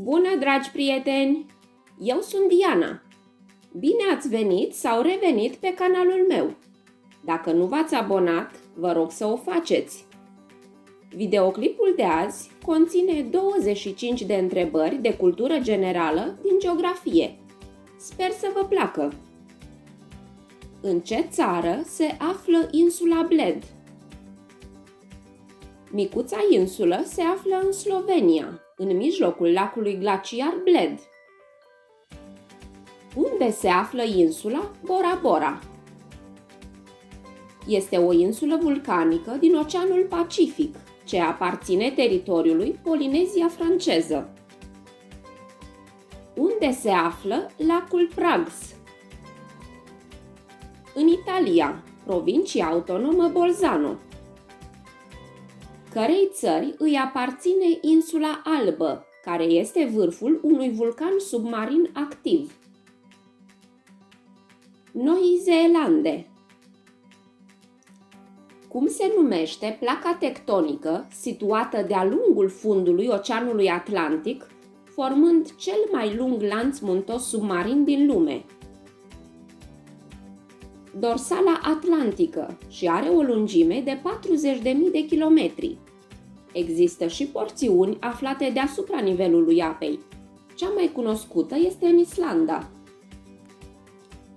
Bună, dragi prieteni! Eu sunt Diana. Bine ați venit sau revenit pe canalul meu. Dacă nu v-ați abonat, vă rog să o faceți. Videoclipul de azi conține 25 de întrebări de cultură generală din geografie. Sper să vă placă! În ce țară se află insula Bled? Micuța insulă se află în Slovenia, în mijlocul lacului glaciar Bled. Unde se află insula Bora Bora? Este o insulă vulcanică din Oceanul Pacific, ce aparține teritoriului Polinezia franceză. Unde se află lacul Prags? În Italia, provincia autonomă Bolzano. Cărei țări îi aparține insula Albă, care este vârful unui vulcan submarin activ? Noii Zeelande. Cum se numește placa tectonică situată de-a lungul fundului Oceanului Atlantic, formând cel mai lung lanț muntos submarin din lume? Dorsala Atlantică și are o lungime de 40.000 de kilometri. Există și porțiuni aflate deasupra nivelului apei. Cea mai cunoscută este în Islanda.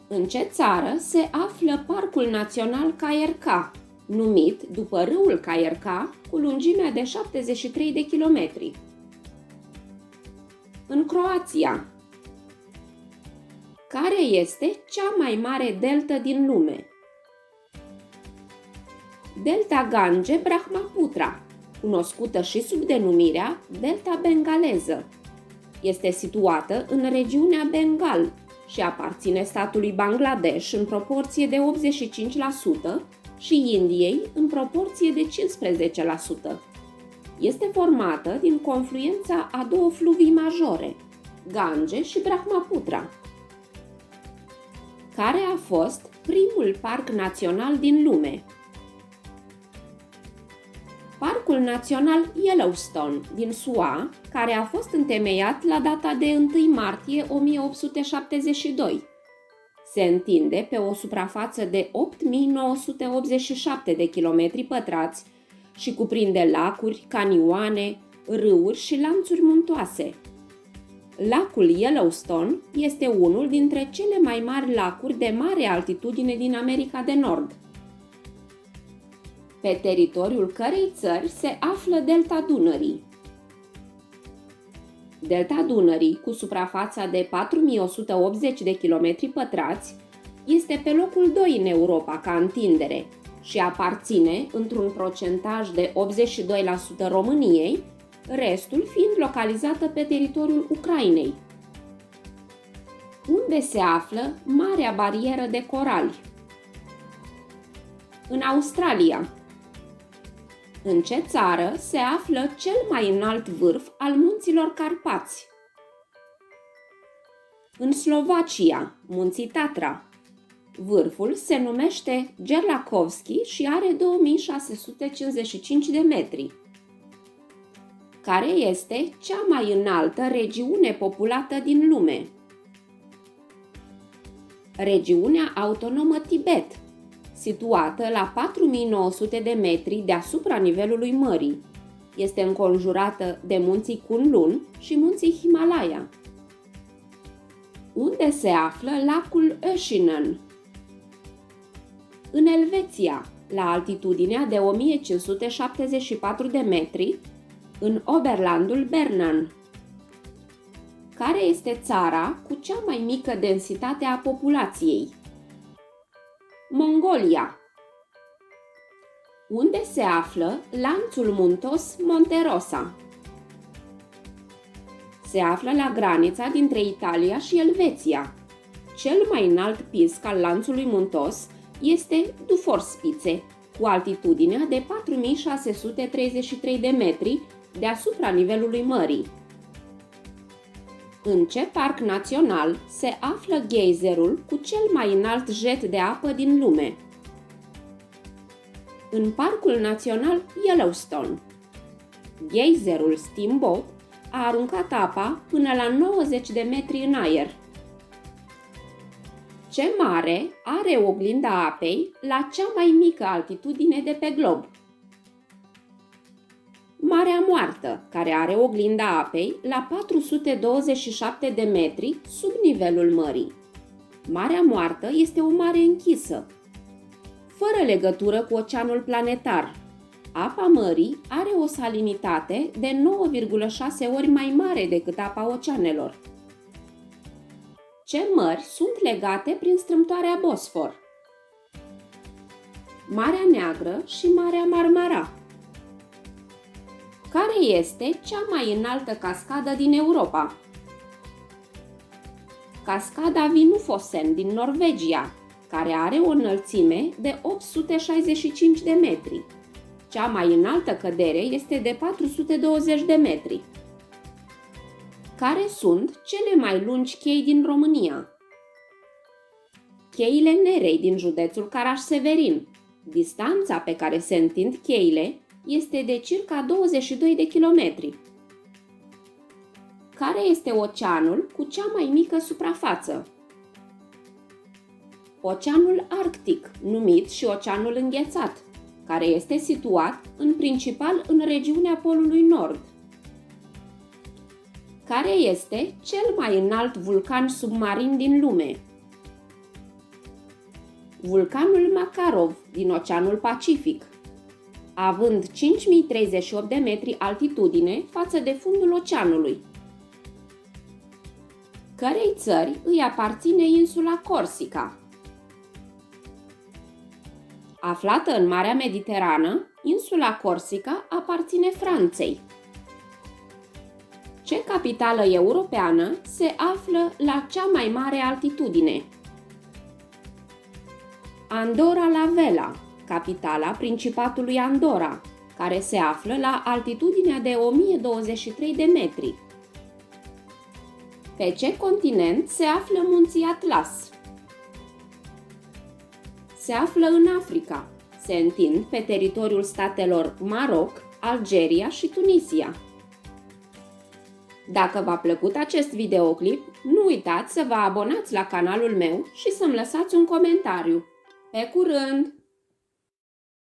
În ce țară se află Parcul Național Caierca, numit după râul Caierca, cu lungimea de 73 de kilometri? În Croația. Care este cea mai mare deltă din lume? Delta Gange-Brahmaputra, cunoscută și sub denumirea Delta Bengaleză. Este situată în regiunea Bengal și aparține statului Bangladesh în proporție de 85% și Indiei în proporție de 15%. Este formată din confluența a două fluvii majore, Gange și Brahmaputra. Care a fost primul parc național din lume? Parcul Național Yellowstone din SUA, care a fost întemeiat la data de 1 martie 1872. Se întinde pe o suprafață de 8.987 de kilometri pătrați și cuprinde lacuri, canioane, râuri și lanțuri muntoase. Lacul Yellowstone este unul dintre cele mai mari lacuri de mare altitudine din America de Nord. Pe teritoriul cărei țări se află Delta Dunării? Delta Dunării, cu suprafața de 4.180 de kilometri pătrați, este pe locul 2 în Europa ca întindere și aparține, într-un procentaj de 82% României, restul fiind localizată pe teritoriul Ucrainei. Unde se află Marea Barieră de Corali? În Australia. În ce țară se află cel mai înalt vârf al munților Carpați? În Slovacia, munții Tatra. Vârful se numește Gerlachovski și are 2655 de metri. Care este cea mai înaltă regiune populată din lume? Regiunea autonomă Tibet, situată la 4900 de metri deasupra nivelului mării. Este înconjurată de munții Kunlun și munții Himalaya. Unde se află lacul Öschinen? În Elveția, la altitudinea de 1574 de metri, în Oberlandul Bernan. Care este țara cu cea mai mică densitate a populației? Mongolia. Unde se află lanțul muntos Monte Rosa? Se află la granița dintre Italia și Elveția. Cel mai înalt pisc al lanțului muntos este Duforspitze, cu altitudinea de 4633 de metri deasupra nivelului mării. În ce parc național se află geizerul cu cel mai înalt jet de apă din lume? În Parcul Național Yellowstone. Geizerul Steamboat a aruncat apa până la 90 de metri în aer. Ce mare are oglinda apei la cea mai mică altitudine de pe glob? Marea Moartă, care are oglinda apei la 427 de metri sub nivelul mării. Marea Moartă este o mare închisă, fără legătură cu oceanul planetar. Apa mării are o salinitate de 9,6 ori mai mare decât apa oceanelor. Ce mări sunt legate prin strâmtoarea Bosfor? Marea Neagră și Marea Marmara. Care este cea mai înaltă cascadă din Europa? Cascada Vinnufossen din Norvegia, care are o înălțime de 865 de metri. Cea mai înaltă cădere este de 420 de metri. Care sunt cele mai lungi chei din România? Cheile Nerei din județul Caraș-Severin. Distanța pe care se întind cheile este de circa 22 de kilometri. Care este oceanul cu cea mai mică suprafață? Oceanul Arctic, numit și Oceanul Înghețat, care este situat în principal în regiunea Polului Nord. Care este cel mai înalt vulcan submarin din lume? Vulcanul Makarov din Oceanul Pacific, având 5038 de metri altitudine față de fundul oceanului. Cărei țări îi aparține insula Corsica? Aflată în Marea Mediterană, insula Corsica aparține Franței. Ce capitală europeană se află la cea mai mare altitudine? Andorra la Vella, capitala Principatului Andorra, care se află la altitudinea de 1023 de metri. Pe ce continent se află munții Atlas? Se află în Africa. Se întind pe teritoriul statelor Maroc, Algeria și Tunisia. Dacă v-a plăcut acest videoclip, nu uitați să vă abonați la canalul meu și să-mi lăsați un comentariu. Pe curând!